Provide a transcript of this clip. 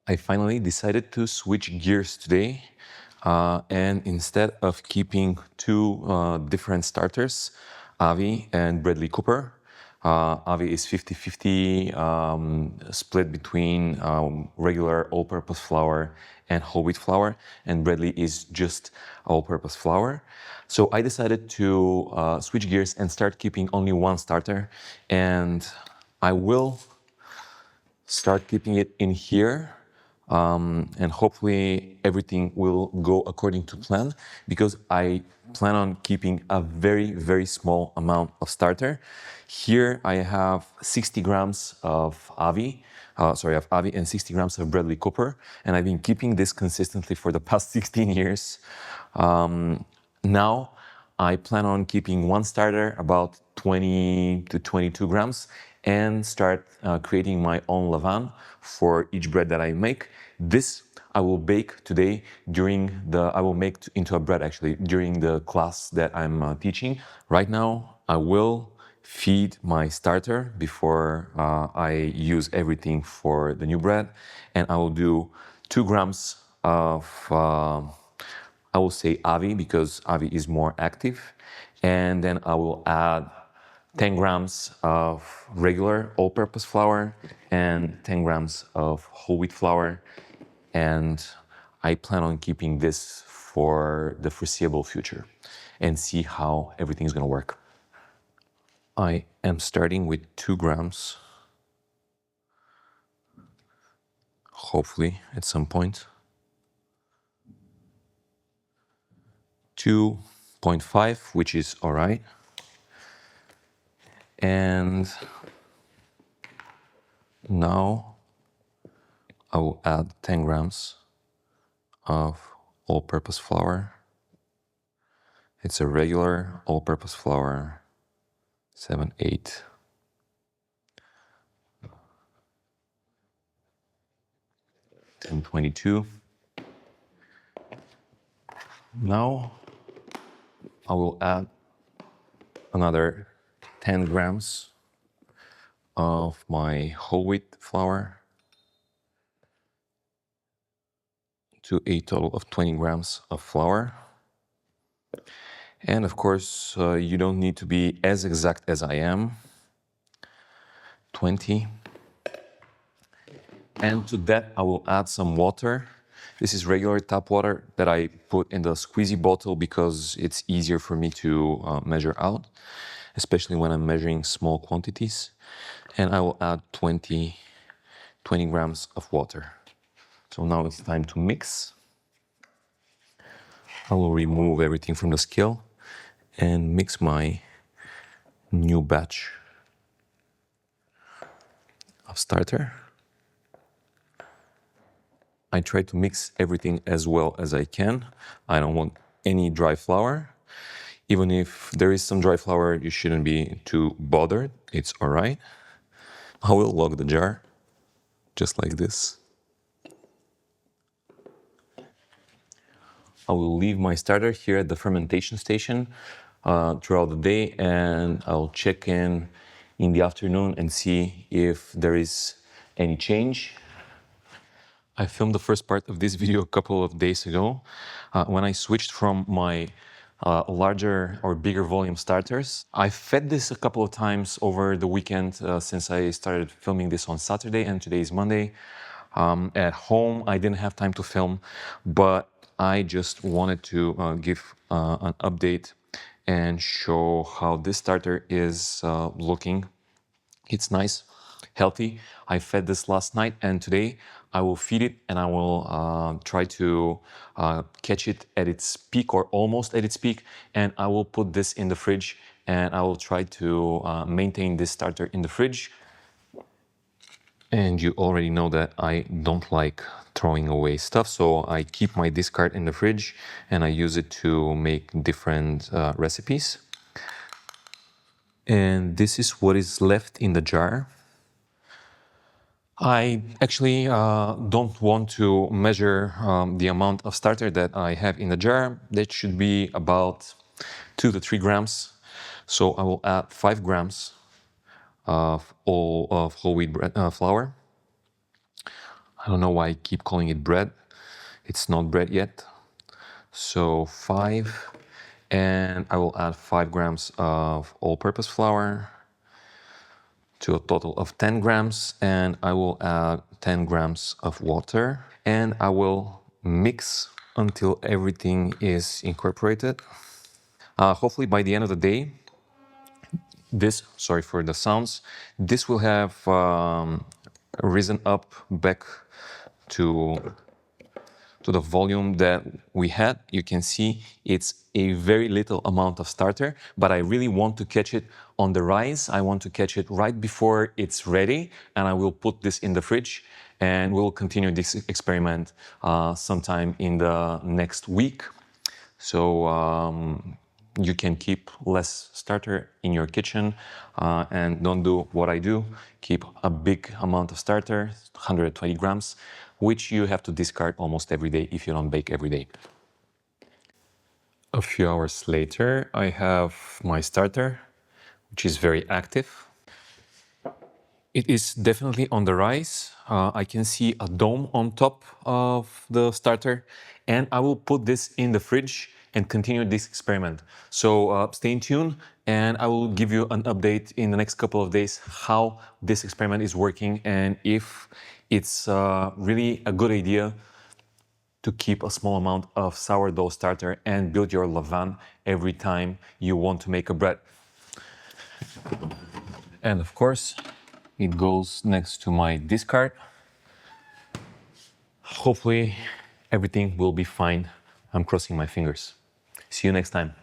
I finally decided to switch gears today, and instead of keeping two different starters, Avi and Breadley Cooper, Avi is 50-50 split between regular all-purpose flour and whole wheat flour, and Breadley is just all-purpose flour. So I decided to switch gears and start keeping only one starter, and I will start keeping it in here, and hopefully everything will go according to plan, because I plan on keeping a very, very small amount of starter. Here I have 60 grams of Avi, and 60 grams of Breadley Cooper, and I've been keeping this consistently for the past 16 years. Now I plan on keeping one starter, about 20 to 22 grams, and start creating my own levain for each bread that I make. This I will bake today I will make into a bread actually during the class that I'm teaching. Right now, I will feed my starter before I use everything for the new bread, and I will do 2 grams of I will say Avi because Avi is more active. And then I will add 10 grams of regular all-purpose flour and 10 grams of whole wheat flour. And I plan on keeping this for the foreseeable future and see how everything's gonna work. I am starting with 2 grams, hopefully at some point. 2.5, which is all right. And now I will add 10 grams of all-purpose flour. It's a regular all-purpose flour, 7/8. And 22. Now I will add another 10 grams of my whole wheat flour to a total of 20 grams of flour. And of course, you don't need to be as exact as I am. 20. And to that, I will add some water. This is regular tap water that I put in the squeezy bottle because it's easier for me to measure out, especially when I'm measuring small quantities. And I will add 20 grams of water. So now it's time to mix. I will remove everything from the scale and mix my new batch of starter. I try to mix everything as well as I can. I don't want any dry flour. Even if there is some dry flour, you shouldn't be too bothered. It's all right. I will lock the jar, just like this. I will leave my starter here at the fermentation station throughout the day, and I'll check in the afternoon and see if there is any change. I filmed the first part of this video a couple of days ago when I switched from my larger or bigger volume starters. I fed this a couple of times over the weekend since I started filming this on Saturday, and today is Monday. At home, I didn't have time to film, but I just wanted to give an update and show how this starter is looking. It's nice, healthy. I fed this last night, and today I will feed it, and I will try to catch it at its peak or almost at its peak, and I will put this in the fridge, and I will try to maintain this starter in the fridge. And you already know that I don't like throwing away stuff, so I keep my discard in the fridge and I use it to make different recipes. And this is what is left in the jar. I actually don't want to measure the amount of starter that I have in the jar. That should be about 2 to 3 grams. So I will add 5 grams of whole wheat flour. I don't know why I keep calling it bread. It's not bread yet. So 5, and I will add 5 grams of all-purpose flour to a total of 10 grams, and I will add 10 grams of water, and I will mix until everything is incorporated. Hopefully by the end of the day, sorry for the sounds, this will have risen up back to the volume that we had. You can see it's a very little amount of starter, but I really want to catch it on the rise. I want to catch it right before it's ready, and I will put this in the fridge, and we'll continue this experiment sometime in the next week. So you can keep less starter in your kitchen and don't do what I do. Keep a big amount of starter, 120 grams, which you have to discard almost every day if you don't bake every day. A few hours later, I have my starter, which is very active. It is definitely on the rise. I can see a dome on top of the starter, and I will put this in the fridge and continue this experiment. So stay tuned, and I will give you an update in the next couple of days how this experiment is working and if it's really a good idea to keep a small amount of sourdough starter and build your levain every time you want to make a bread. And of course, it goes next to my discard. Hopefully, everything will be fine. I'm crossing my fingers. See you next time.